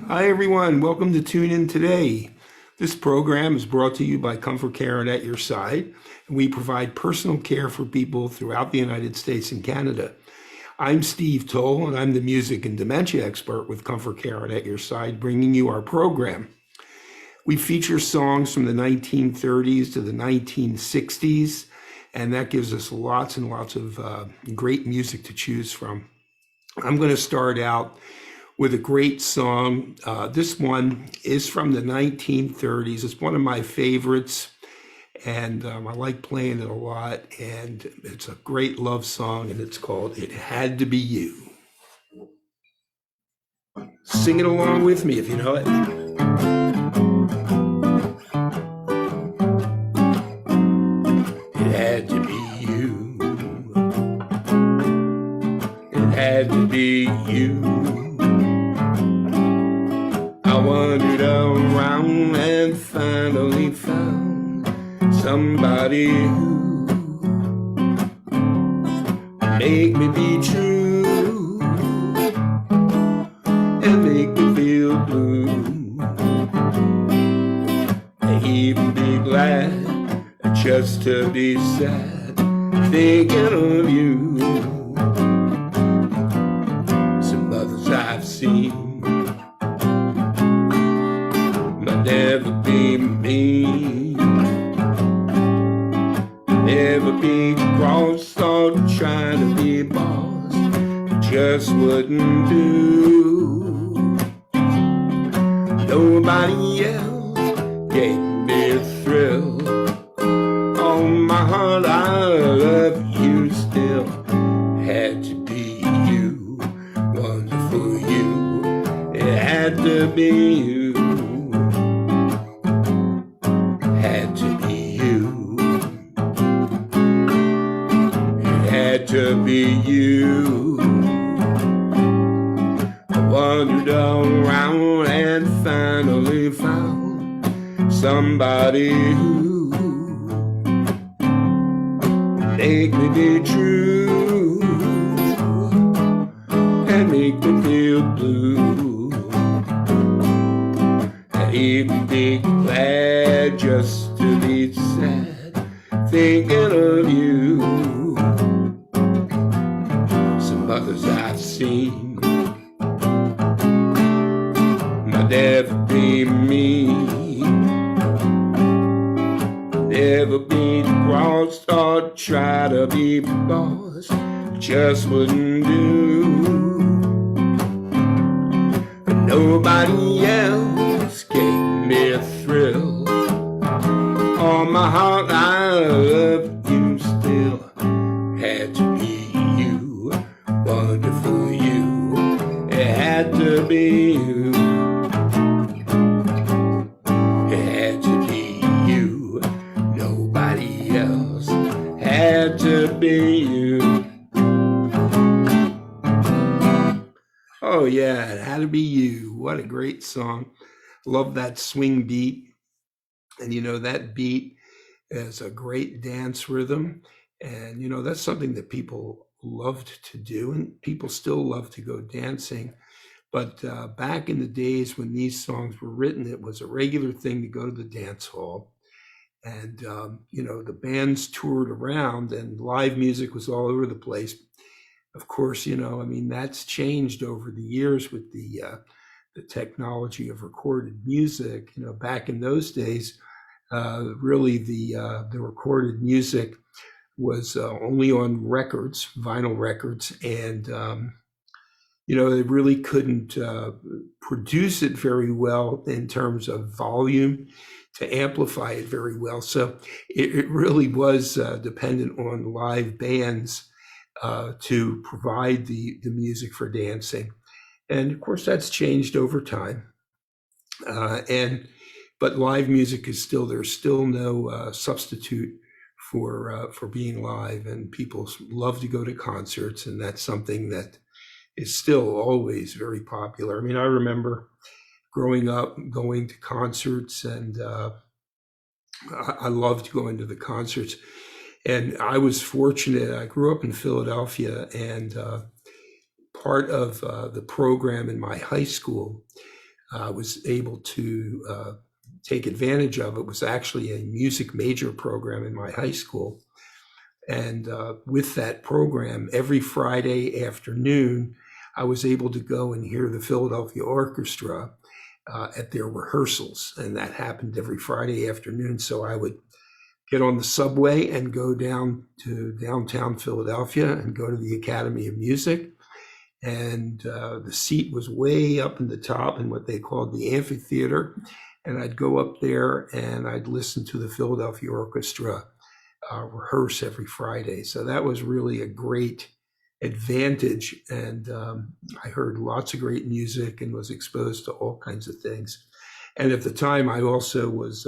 Hi, everyone. Welcome to Tune In Today. This program is brought to you by ComForCare and At Your Side. And we provide personal care for people throughout the United States and Canada. I'm Steve Toll, and I'm the music and dementia expert with ComForCare and At Your Side, bringing you our program. We feature songs from the 1930s to the 1960s, and that gives us lots and lots of great music to choose from. I'm going to start out with a great song. This one is from the 1930s. It's one of my favorites, and I like playing it a lot. And it's a great love song, and it's called It Had to Be You. Sing it along with me if you know it. It had to be you. It had to be you. I wandered around and finally found somebody who make me be true and make me feel blue. And even be glad just to be sad thinking of you. Some others I've seen never be me, never be crossed or trying to be boss, just wouldn't do. Nobody else gave me a thrill. Oh, my heart, I love you still. Had to be you, wonderful you. It had to be you. To be you. I wandered all around and finally found somebody who make me be true and make me feel blue and even be glad just to be sad thinking of you. Others I've seen might never be me, never be crossed or try to be boss, just wouldn't do. But nobody else gave me a thrill. On my heart, I love you still. Had to be wonderful you, it had to be you. It had to be you, nobody else. Had to be you. Oh yeah, it had to be you. What a great song. Love that swing beat. And you know, that beat is a great dance rhythm. And you know, that's something that people loved to do, and people still love to go dancing. But back in the days when these songs were written, it was a regular thing to go to the dance hall. And, you know, the bands toured around and live music was all over the place. Of course, you know, I mean, that's changed over the years with the technology of recorded music. You know, back in those days, really the recorded music was only on records, vinyl records, and you know, they really couldn't produce it very well in terms of volume to amplify it very well. So it really was dependent on live bands to provide the music for dancing. And of course, that's changed over time. But live music is still, there's still no substitute for being live, and people love to go to concerts, and that's something that is still always very popular. I mean, I remember growing up going to concerts, and I loved going to the concerts. And I was fortunate. I grew up in Philadelphia, and part of the program in my high school, I was able to take advantage of. It was actually a music major program in my high school. And with that program, every Friday afternoon, I was able to go and hear the Philadelphia Orchestra at their rehearsals. And that happened every Friday afternoon. So I would get on the subway and go down to downtown Philadelphia and go to the Academy of Music. And the seat was way up in the top in what they called the amphitheater. And I'd go up there and I'd listen to the Philadelphia Orchestra rehearse every Friday. So that was really a great advantage. And I heard lots of great music and was exposed to all kinds of things. And at the time, I also was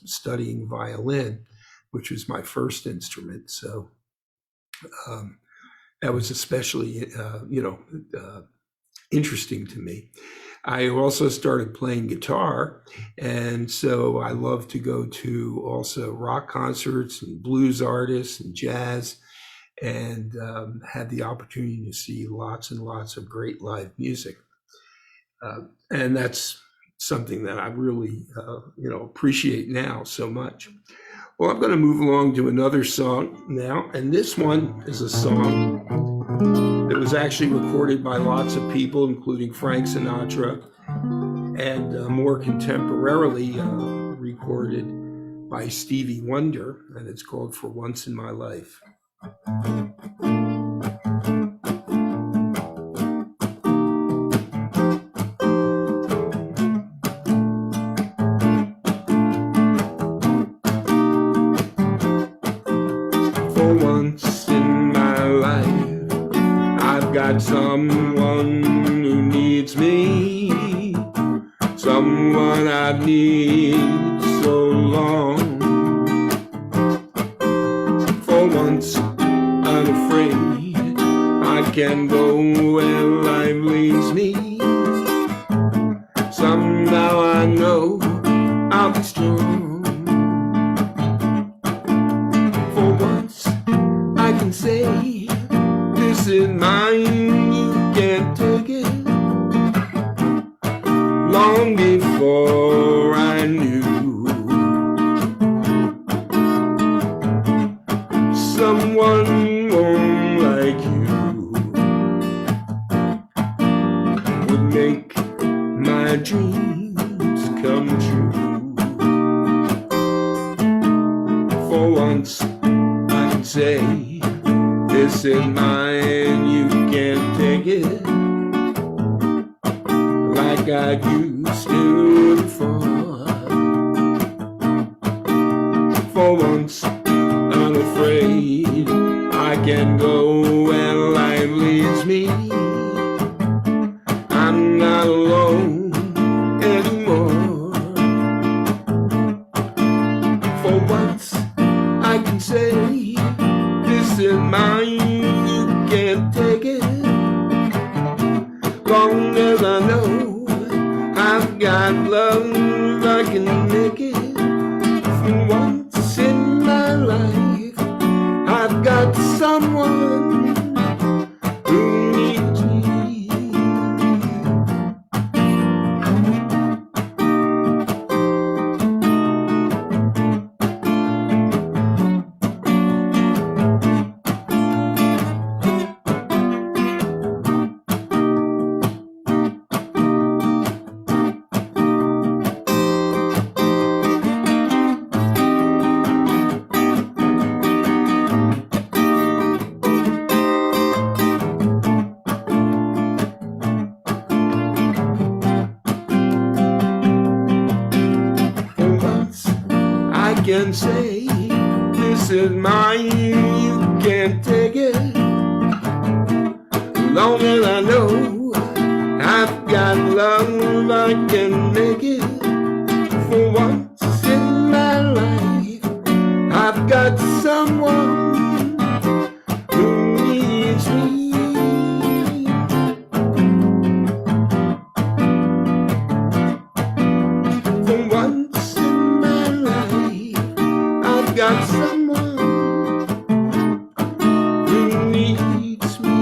studying violin, which was my first instrument. So that was especially, interesting to me. I also started playing guitar, and so I love to go to also rock concerts and blues artists and jazz, and had the opportunity to see lots and lots of great live music. And that's something that I really, appreciate now so much. Well, I'm going to move along to another song now, and this one is a song that was actually recorded by lots of people, including Frank Sinatra, and more contemporarily recorded by Stevie Wonder, and it's called "For Once in My Life." For once in my life, I've got someone who needs me, someone I've needed so long. For once, unafraid, I can go where life leads me. Somehow I know I'll be strong. For once, I can say, this is mine, you can't take it. Long before I knew someone warm like you would make my dreams come true. For once, I can say, this is mine, you can't take it, like I used to before. For once, unafraid, I can go where life leads me. I'm not alone anymore. For once, I can say, this is mine, you can't take it. Long as I know I've got love, I can make it. For once in my life, I've got someone who needs me. I can say, this is mine, you can't take it. Long as I know I've got love, I can make it. For once in my life, I've got someone who needs me. For once in my life, I've got someone who needs me.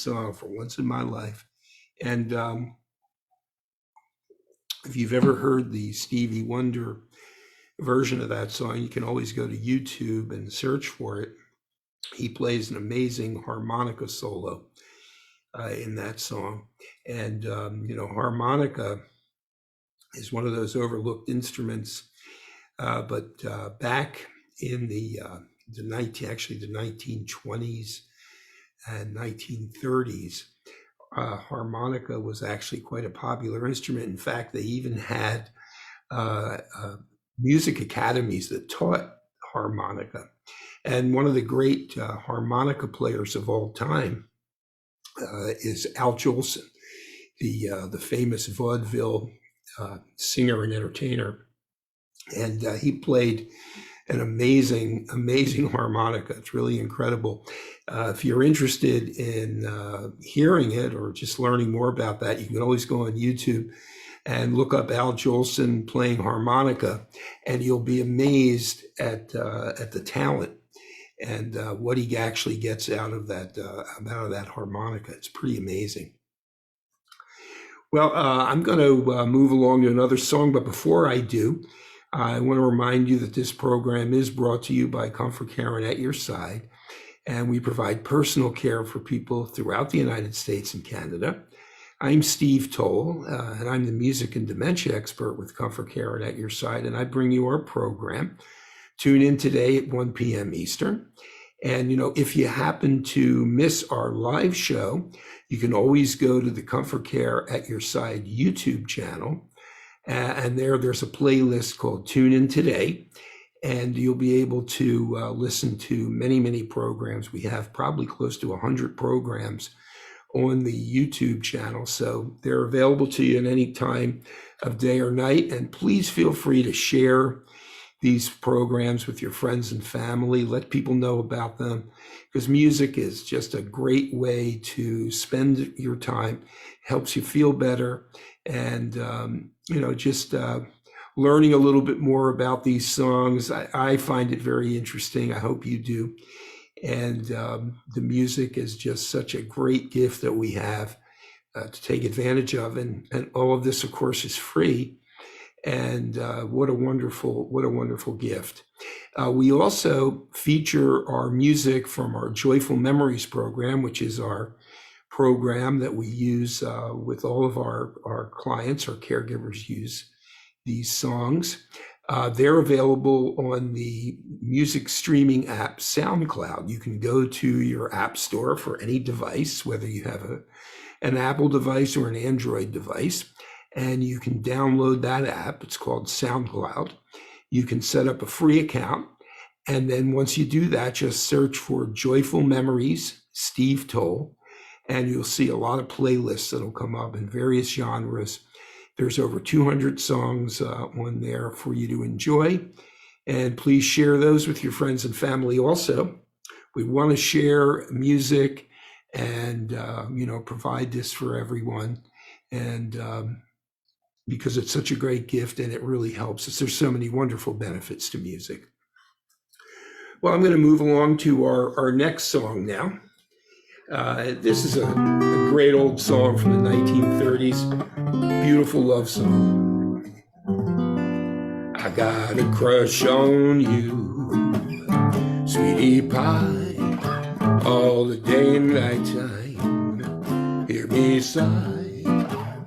song for once in my life. And if you've ever heard the Stevie Wonder version of that song, you can always go to YouTube and search for it. He plays an amazing harmonica solo in that song. And, harmonica is one of those overlooked instruments. But back in the 1920s and 1930s, harmonica was actually quite a popular instrument. In fact, they even had music academies that taught harmonica. And one of the great harmonica players of all time is Al Jolson, the famous vaudeville singer and entertainer. And he played an amazing harmonica. It's really incredible. If you're interested in hearing it or just learning more about that, you can always go on YouTube and look up Al Jolson playing harmonica, and you'll be amazed at the talent and what he actually gets out of that harmonica. It's pretty amazing. Well, I'm going to move along to another song, but before I do, I want to remind you that this program is brought to you by ComForCare and At Your Side, and we provide personal care for people throughout the United States and Canada. I'm Steve Toll, and I'm the music and dementia expert with ComForCare and At Your Side, and I bring you our program. Tune in today at 1 p.m. Eastern. And, if you happen to miss our live show, you can always go to the ComForCare At Your Side YouTube channel. And there's a playlist called Tune In Today, and you'll be able to listen to many, many programs. We have probably close to 100 programs on the YouTube channel, so they're available to you at any time of day or night. And please feel free to share these programs with your friends and family. Let people know about them, because music is just a great way to spend your time. Helps you feel better, and just learning a little bit more about these songs. I find it very interesting. I hope you do. And the music is just such a great gift that we have to take advantage of, and all of this, of course, is free. And what a wonderful gift. We also feature our music from our Joyful Memories program, which is our program that we use with all of our clients. Our caregivers use these songs. They're available on the music streaming app SoundCloud. You can go to your app store for any device, whether you have an Apple device or an Android device, and you can download that app. It's called SoundCloud. You can set up a free account, and then once you do that, just search for Joyful Memories, Steve Toll, and you'll see a lot of playlists that'll come up in various genres. There's over 200 songs on there for you to enjoy, and please share those with your friends and family also. We want to share music and provide this for everyone, and because it's such a great gift and it really helps us. There's so many wonderful benefits to music. Well, I'm going to move along to our next song now. This is a great old song from the 1930s. Beautiful love song. I got a crush on you, sweetie pie, all the day and night time. Hear me sigh,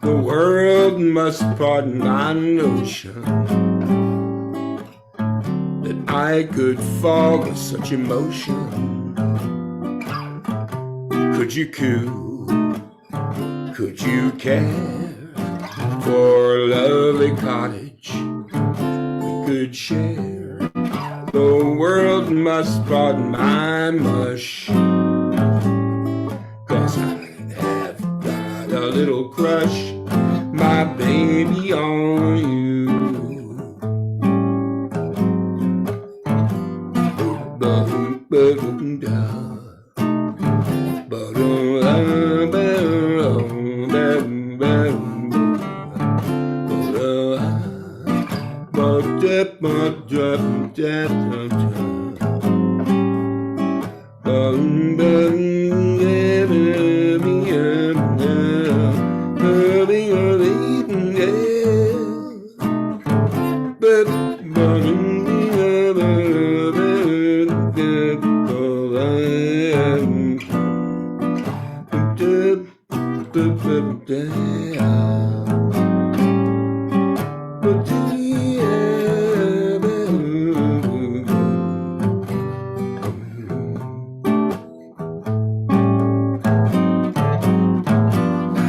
the world must pardon my notion that I could fall with such emotion. Could you coo? Could you care for a lovely cottage we could share? The world must pardon my mush, 'cause I have got a little crush, my baby, on you.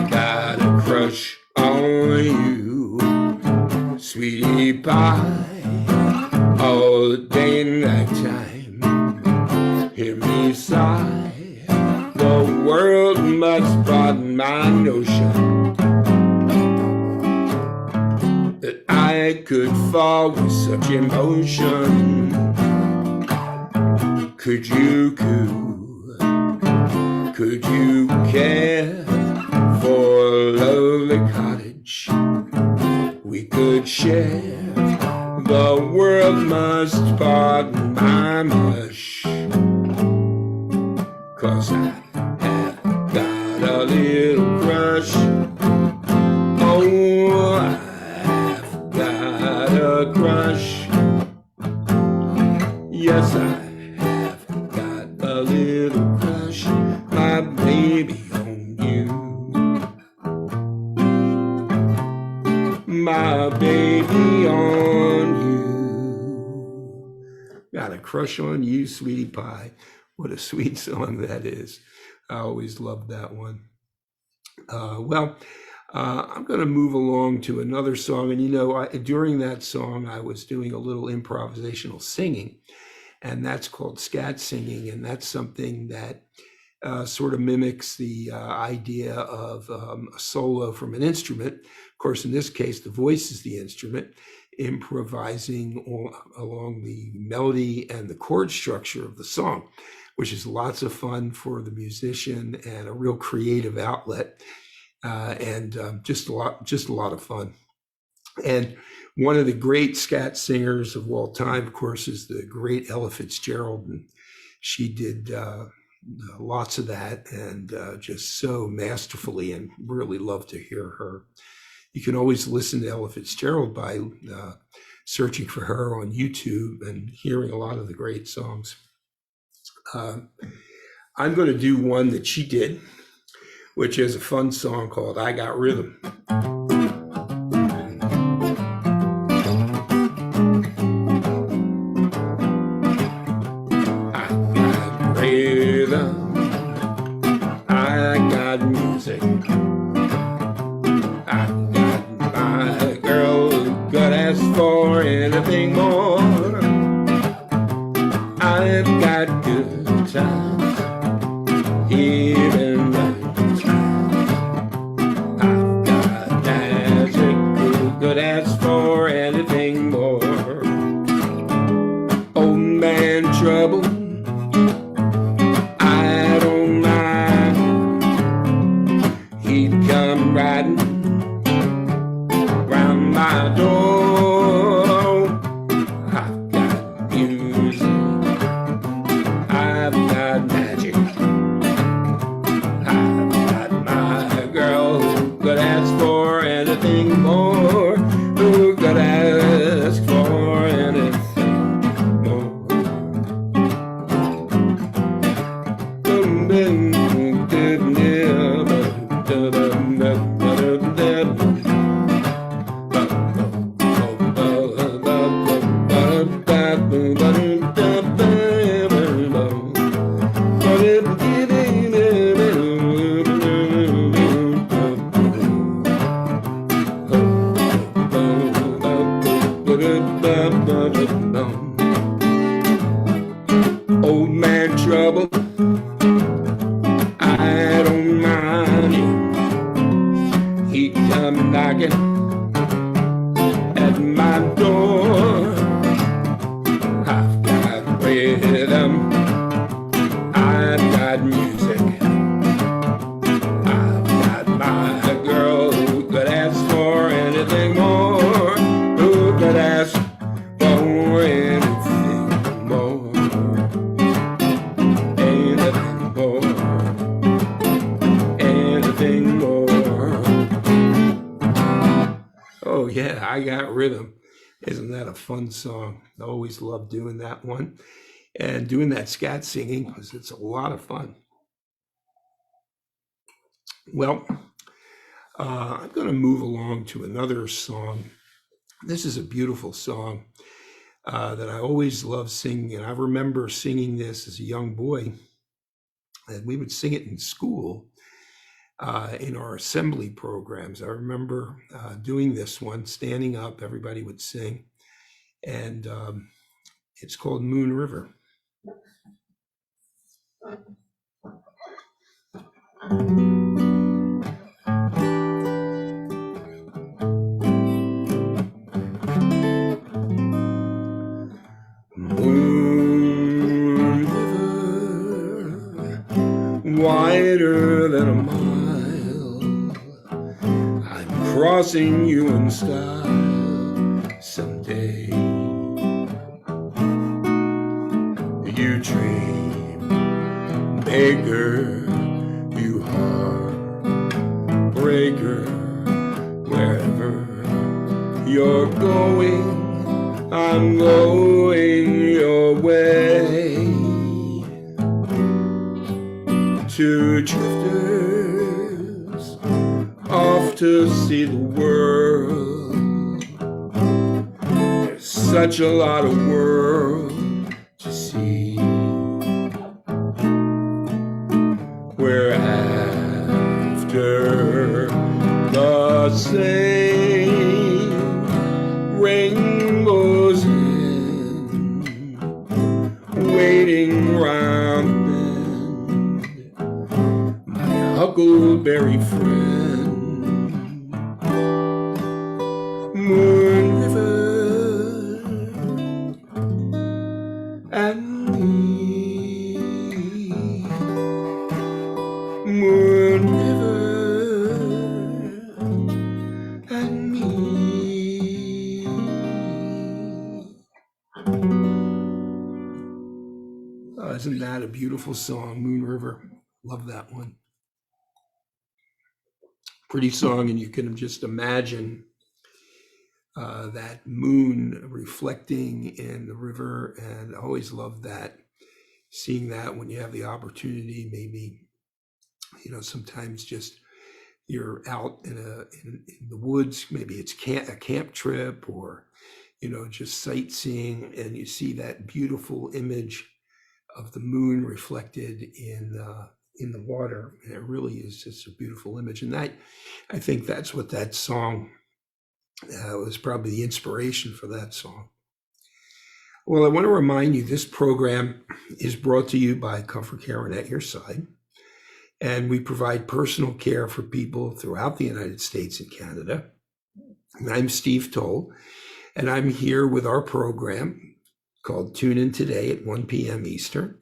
got a crush on you, sweetie pie, all day and night time. Hear me sigh, the world must pardon my notion that I could fall with such emotion. Could you coo? Could you care for a lovely cottage we could share? The world must pardon my mush, 'cause I have got a little crush. Oh, I've got a crush. Yes, I have got a little crush, my baby, on you. My baby on you. Got a crush on you, sweetie pie. What a sweet song that is. I always loved that one. I'm going to move along to another song. And during that song, I was doing a little improvisational singing, and that's called scat singing. And that's something that sort of mimics the idea of a solo from an instrument. Of course, in this case, the voice is the instrument, improvising along the melody and the chord structure of the song, which is lots of fun for the musician and a real creative outlet, and just a lot of fun. And one of the great scat singers of all time, of course, is the great Ella Fitzgerald, and she did lots of that, and just so masterfully, and really love to hear her. You can always listen to Ella Fitzgerald by searching for her on YouTube and hearing a lot of the great songs. I'm going to do one that she did, which is a fun song called I Got Rhythm. I got rhythm, I got music, I got my girl who could ask for anything more. I've got good times here in the time. I've got magic who could ask for anything more. Old man trouble, I don't mind. He'd come riding round my door. I've got music, I've got magic, I've got my girl who could ask for anything more, who could ask for anything more. Old man trouble, I don't mind him. He come knocking at my door. I've got rhythm, I've got music, I've got my girl who could ask for anything more, who could ask for anything more, anything more, anything more. Oh yeah, I Got Rhythm. Isn't that a fun song? I always love doing that one and doing that scat singing because it's a lot of fun. Well, I'm going to move along to another song This is a beautiful song that I always love singing. And I remember singing this as a young boy, and we would sing it in school in our assembly programs. I remember doing this one, standing up, everybody would sing. And it's called Moon River. Moon River, wider than a mile, I'm crossing you in style someday. You dream maker, you heartbreaker, wherever you're going, I'm going your way. Two drifters off to see the world. There's such a lot of world to see. We're after the same rainbows in, waiting round the bend, my huckleberry friend. Moon River and me. Moon River and me. Oh, isn't that a beautiful song, Moon River? Love that one. Pretty song, and you can just imagine that moon reflecting in the river, and I always love that. Seeing that when you have the opportunity, maybe, sometimes just you're out in the woods, maybe it's a camp trip, or just sightseeing, and you see that beautiful image of the moon reflected in the water, and it really is just a beautiful image. And I think that's what that song was, probably the inspiration for that song. Well, I want to remind you, this program is brought to you by ComForCare and At Your Side. And we provide personal care for people throughout the United States and Canada. And I'm Steve Toll, and I'm here with our program called Tune In Today at 1 p.m. Eastern.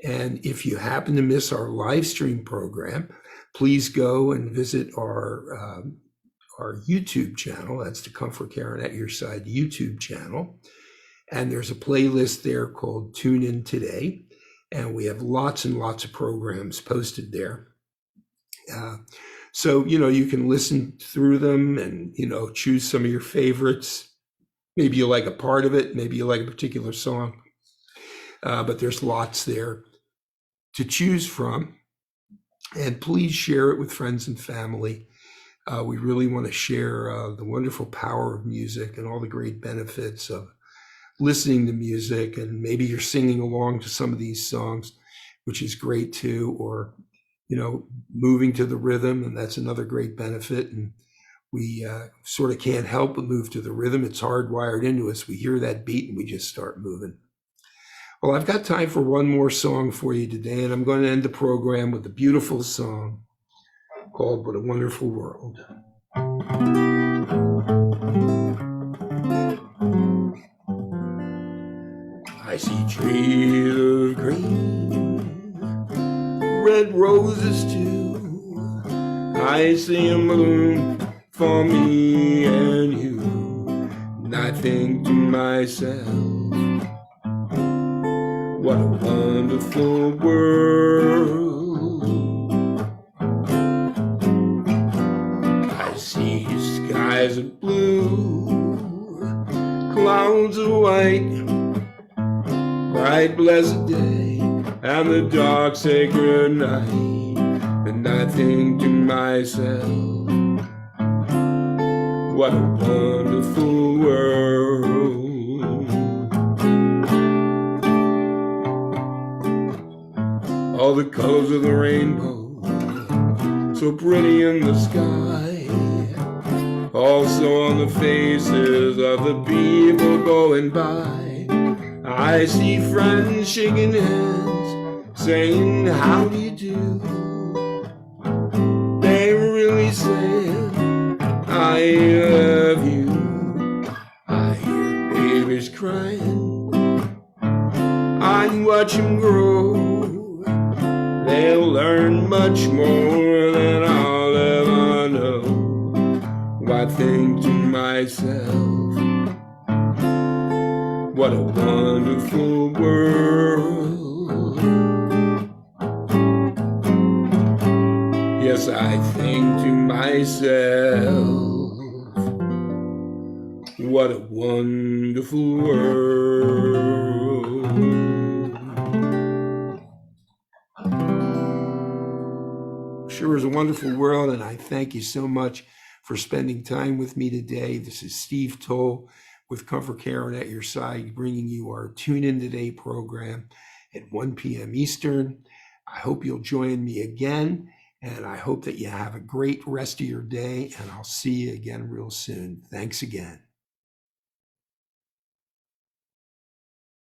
And if you happen to miss our live stream program, please go and visit our YouTube channel. That's the ComForCare and At Your Side YouTube channel. And there's a playlist there called Tune In Today. And we have lots and lots of programs posted there. So, you can listen through them and, choose some of your favorites. Maybe you like a part of it. Maybe you like a particular song. But there's lots there to choose from. And please share it with friends and family. We really want to share the wonderful power of music and all the great benefits of listening to music. And maybe you're singing along to some of these songs, which is great too, or moving to the rhythm, and that's another great benefit. And we sort of can't help but move to the rhythm. It's hardwired into us. We hear that beat and we just start moving. Well, I've got time for one more song for you today, and I'm going to end the program with a beautiful song called What a Wonderful World. I see trees of green, red roses too. I see them bloom for me and you. And I think to myself, what a wonderful world. I see skies of blue, clouds of white, bright blessed day, and the dark sacred night. And I think to myself, what a wonderful world. all the colors of the rainbow, so pretty in the sky, also on the faces of the people going by. I see friends shaking hands, saying, how do you do? They were really saying, I love you. I hear babies crying, I watch them grow. They'll learn much more than I'll ever know. I think to myself, what a wonderful world. Yes, I think to myself, what a wonderful world. Sure is a wonderful world, and I thank you so much for spending time with me today. This is Steve Toll with ComForCare and At Your Side, bringing you our Tune In Today program at 1 p.m. Eastern. I hope you'll join me again, and I hope that you have a great rest of your day, and I'll see you again real soon. Thanks again.